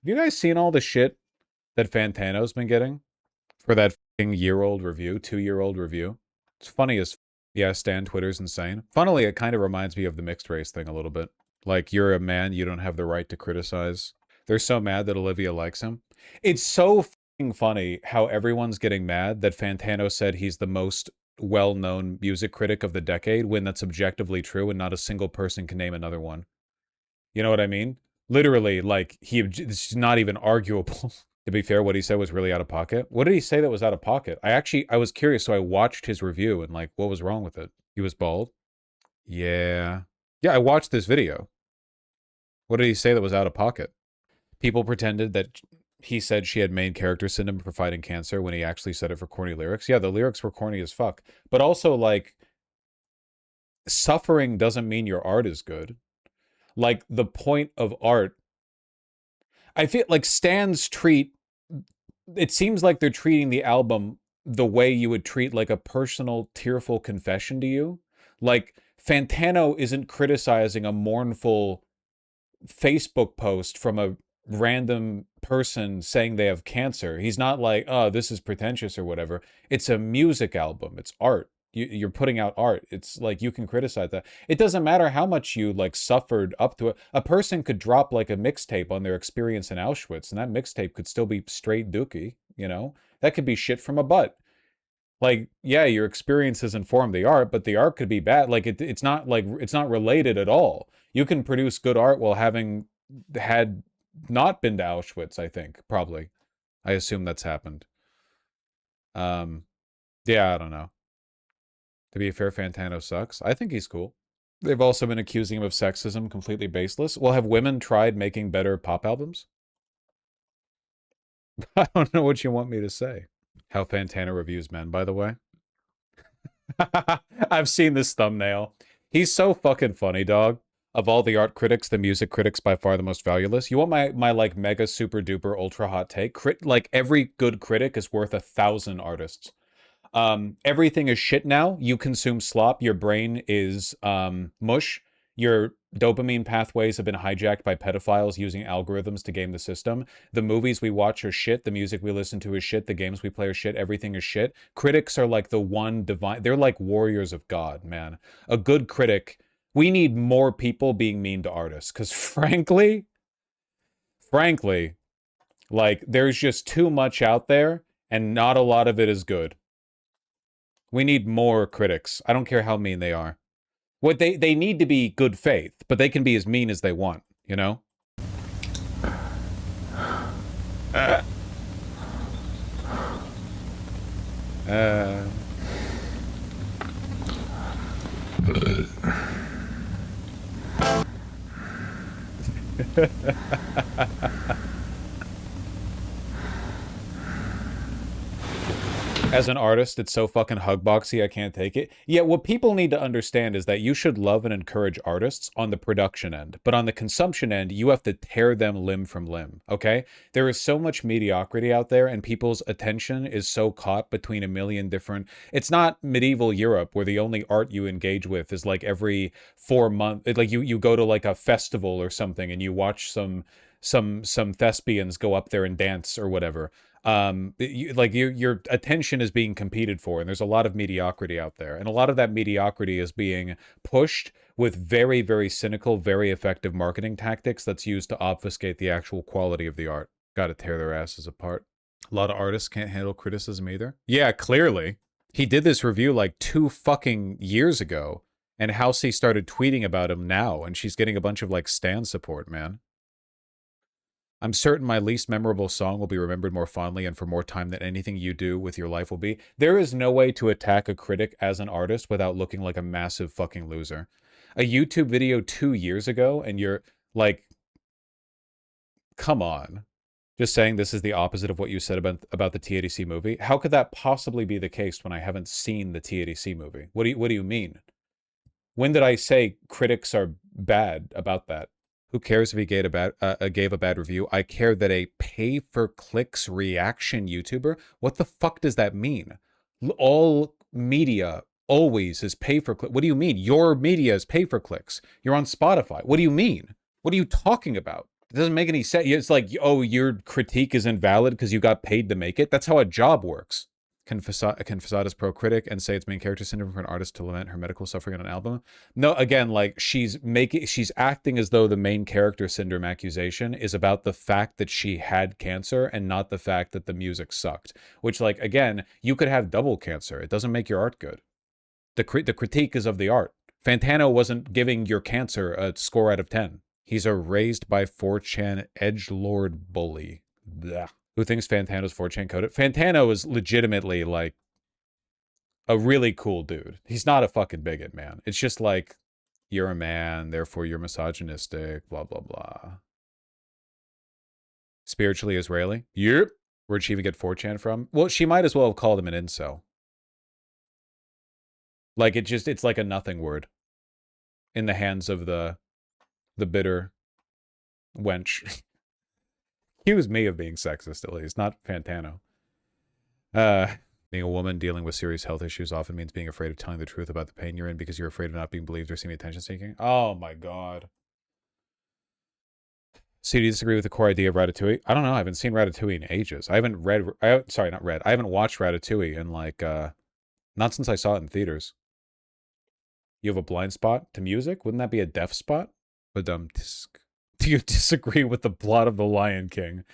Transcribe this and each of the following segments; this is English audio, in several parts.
Have you guys seen all the shit that Fantano's been getting for that fucking year-old review, 2-year-old review? It's funny as yeah, Stan Twitter's insane. Funnily, it kind of reminds me of the mixed race thing a little bit. Like, you're a man, you don't have the right to criticize. They're so mad that Olivia likes him. It's so fucking funny how everyone's getting mad that Fantano said he's the most well-known music critic of the decade when that's objectively true and not a single person can name another one. You know what I mean? Literally, like, it's not even arguable. To be fair, what he said was really out of pocket. What did he say that was out of pocket? I was curious, so I watched his review and, like, what was wrong with it? He was bald? Yeah. Yeah, I watched this video. What did he say that was out of pocket? People pretended that he said she had main character syndrome for fighting cancer when he actually said it for corny lyrics. Yeah, the lyrics were corny as fuck. But also, like, suffering doesn't mean your art is good. Like, the point of art, I feel like Stans treat, it seems like they're treating the album the way you would treat like a personal tearful confession to you. Like, Fantano isn't criticizing a mournful Facebook post from a random person saying they have cancer. He's not like, oh, this is pretentious or whatever. It's a music album. It's art. You're putting out art. It's like, you can criticize that. It doesn't matter how much you like suffered up to it. A person could drop like a mixtape on their experience in Auschwitz, and that mixtape could still be straight dookie, you know? That could be shit from a butt. Like, yeah, your experiences inform the art, but the art could be bad. Like, it's not like, it's not related at all. You can produce good art while having had not been to Auschwitz, I think, probably. I assume that's happened. Yeah, I don't know. To be fair, Fantano sucks. I think he's cool. They've also been accusing him of sexism, completely baseless. Well, have women tried making better pop albums? I don't know what you want me to say. How Fantano reviews men, by the way. I've seen this thumbnail. He's so fucking funny, dog. Of all the art critics, the music critics by far the most valueless. You want my like mega super duper ultra hot take? Like every good critic is worth 1,000 artists. Everything is shit now. You consume slop. Your brain is mush. Your dopamine pathways have been hijacked by pedophiles using algorithms to game the system. The movies we watch are shit. The music we listen to is shit. The games we play are shit. Everything is shit. Critics are like the one divine. They're like warriors of God, man. A good critic. We need more people being mean to artists because frankly, like there's just too much out there and not a lot of it is good. We need more critics. I don't care how mean they are. What they need to be good faith, but they can be as mean as they want, you know? As an artist, it's so fucking hugboxy, I can't take it. Yeah, what people need to understand is that you should love and encourage artists on the production end, but on the consumption end, you have to tear them limb from limb, okay? There is so much mediocrity out there, and people's attention is so caught between a million different... It's not medieval Europe, where the only art you engage with is like every 4 months... Like, you go to like a festival or something, and you watch some thespians go up there and dance or whatever. Your attention is being competed for, and there's a lot of mediocrity out there, and a lot of that mediocrity is being pushed with very, very cynical, very effective marketing tactics that's used to obfuscate the actual quality of the art. Gotta tear their asses apart. A lot of artists can't handle criticism either. Yeah, clearly. He did this review like 2 fucking years ago, and Halsey started tweeting about him now, and she's getting a bunch of like stan support, man. I'm certain my least memorable song will be remembered more fondly and for more time than anything you do with your life will be. There is no way to attack a critic as an artist without looking like a massive fucking loser. A YouTube video 2 years ago and you're like, come on. Just saying this is the opposite of what you said about the T-80C movie. How could that possibly be the case when I haven't seen the T-80C movie? What do you mean? When did I say critics are bad about that? Who cares if he gave a bad review? I care that a pay-for-clicks reaction YouTuber... What the fuck does that mean? All media always is pay-for-click. What do you mean? Your media is pay-for-clicks. You're on Spotify. What do you mean? What are you talking about? It doesn't make any sense. It's like, oh, your critique is invalid because you got paid to make it. That's how a job works. Can Facada's pro-critic and say it's main character syndrome for an artist to lament her medical suffering on an album? No, again, like she's acting as though the main character syndrome accusation is about the fact that she had cancer and not the fact that the music sucked. Which, like, again, you could have double cancer. It doesn't make your art good. The critique is of the art. Fantano wasn't giving your cancer a score out of 10. He's a raised by 4chan edgelord bully. Blah. Who thinks Fantano's 4chan coded? Fantano is legitimately, like, a really cool dude. He's not a fucking bigot, man. It's just like, you're a man, therefore you're misogynistic, blah, blah, blah. Spiritually Israeli? Yep. Where'd she even get 4chan from? Well, she might as well have called him an incel. Like, it's like a nothing word in the hands of the bitter wench. Accuse me of being sexist, at least, not Fantano. Being a woman dealing with serious health issues often means being afraid of telling the truth about the pain you're in because you're afraid of not being believed or seen attention seeking. Oh my god. So do you disagree with the core idea of Ratatouille? I don't know. I haven't seen Ratatouille in ages. I haven't read. Sorry, not read. I haven't watched Ratatouille in like not since I saw it in theaters. You have a blind spot to music? Wouldn't that be a deaf spot? But do you disagree with the plot of The Lion King?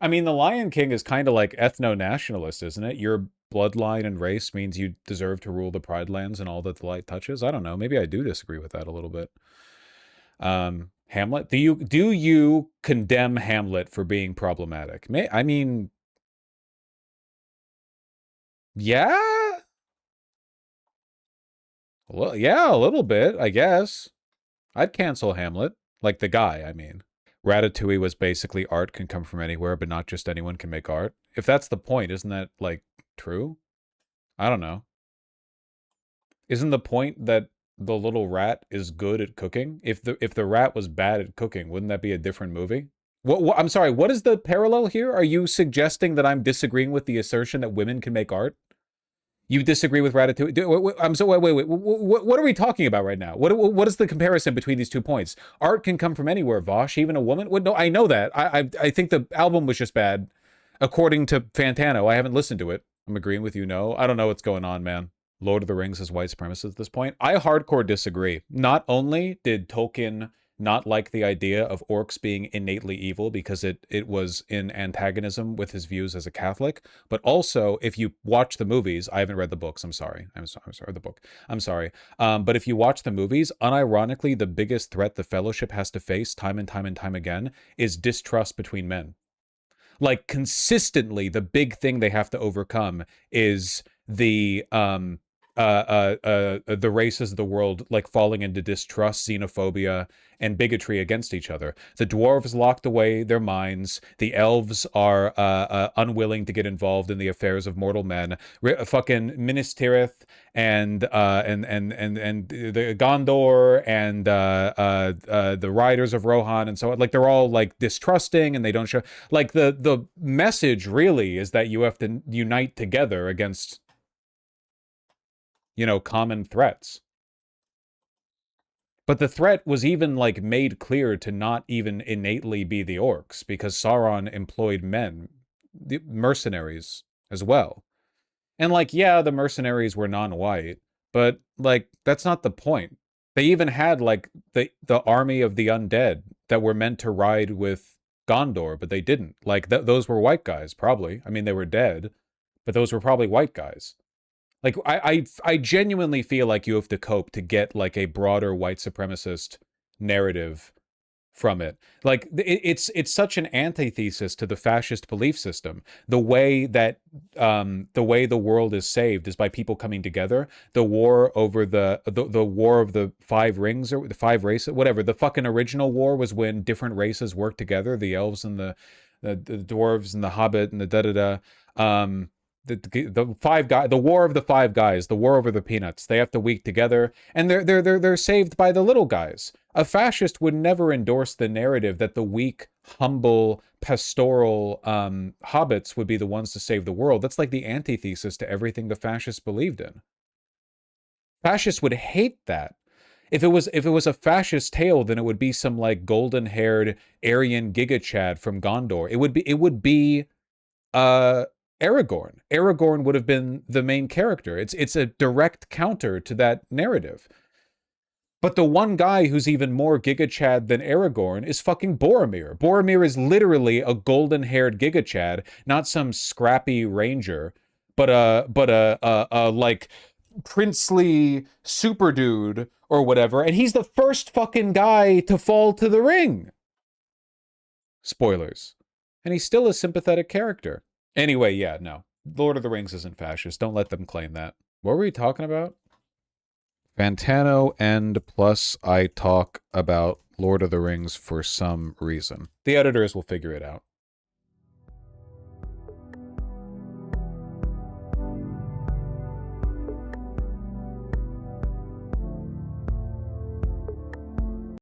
I mean, The Lion King is kind of like ethno-nationalist, isn't it? Your bloodline and race means you deserve to rule the Pride Lands and all that the light touches. I don't know. Maybe I do disagree with that a little bit. Hamlet? Do you condemn Hamlet for being problematic? I mean, yeah? Well, yeah, a little bit, I guess. I'd cancel Hamlet. Like the guy, I mean. Ratatouille was basically art can come from anywhere, but not just anyone can make art. If that's the point, isn't that, like, true? I don't know. Isn't the point that the little rat is good at cooking? If the rat was bad at cooking, wouldn't that be a different movie? I'm sorry, what is the parallel here? Are you suggesting that I'm disagreeing with the assertion that women can make art? You disagree with Ratatouille? I'm so wait. What are we talking about right now? What is the comparison between these 2 points? Art can come from anywhere, Vaush, even a woman. No, I know that. I think the album was just bad, according to Fantano. I haven't listened to it. I'm agreeing with you. No, I don't know what's going on, man. Lord of the Rings is white supremacist at this point. I hardcore disagree. Not only did Tolkien not like the idea of orcs being innately evil because it was in antagonism with his views as a Catholic, but also if you watch the movies, I haven't read the books, I'm sorry, the book, I'm sorry, but if you watch the movies, unironically, the biggest threat the Fellowship has to face time and time and time again is distrust between men. Like, consistently, the big thing they have to overcome is the races of the world, like, falling into distrust, xenophobia, and bigotry against each other. The dwarves locked away their minds. The elves are unwilling to get involved in the affairs of mortal men. Fucking Minas Tirith and the Gondor and the riders of Rohan and so on. Like, they're all, like, distrusting, and they don't show. Like, the message really is that you have to unite together against, you know, common threats. But the threat was even, like, made clear to not even innately be the orcs, because Sauron employed men, the mercenaries, as well. And, like, yeah, the mercenaries were non-white, but, like, that's not the point. They even had, like, the army of the undead that were meant to ride with Gondor, but they didn't. Like, those were white guys, probably. I mean, they were dead, but those were probably white guys. Like, I genuinely feel like you have to cope to get, like, a broader white supremacist narrative from it. Like, it's such an antithesis to the fascist belief system. The way that the world is saved is by people coming together. The war over the war of the 5 rings, or the 5 races, whatever. The fucking original war was when different races worked together. The elves and the dwarves and the hobbit and the da-da-da. The 5 guys, the war of the 5 guys, the war over the peanuts. They have to work together, and they're saved by the little guys. A fascist would never endorse the narrative that the weak, humble, pastoral hobbits would be the ones to save the world. That's like the antithesis to everything the fascists believed in. Fascists would hate that. If it was a fascist tale, then it would be some like golden-haired Aryan Giga Chad from Gondor. It would be uh Aragorn. Aragorn would have been the main character. It's a direct counter to that narrative. But the one guy who's even more Giga Chad than Aragorn is fucking Boromir. Boromir is literally a golden-haired Giga Chad, not some scrappy ranger, but a like princely super dude or whatever. And he's the first fucking guy to fall to the ring. Spoilers. And he's still a sympathetic character. Anyway, yeah, no. Lord of the Rings isn't fascist. Don't let them claim that. What were we talking about? Fantano and plus I talk about Lord of the Rings for some reason. The editors will figure it out.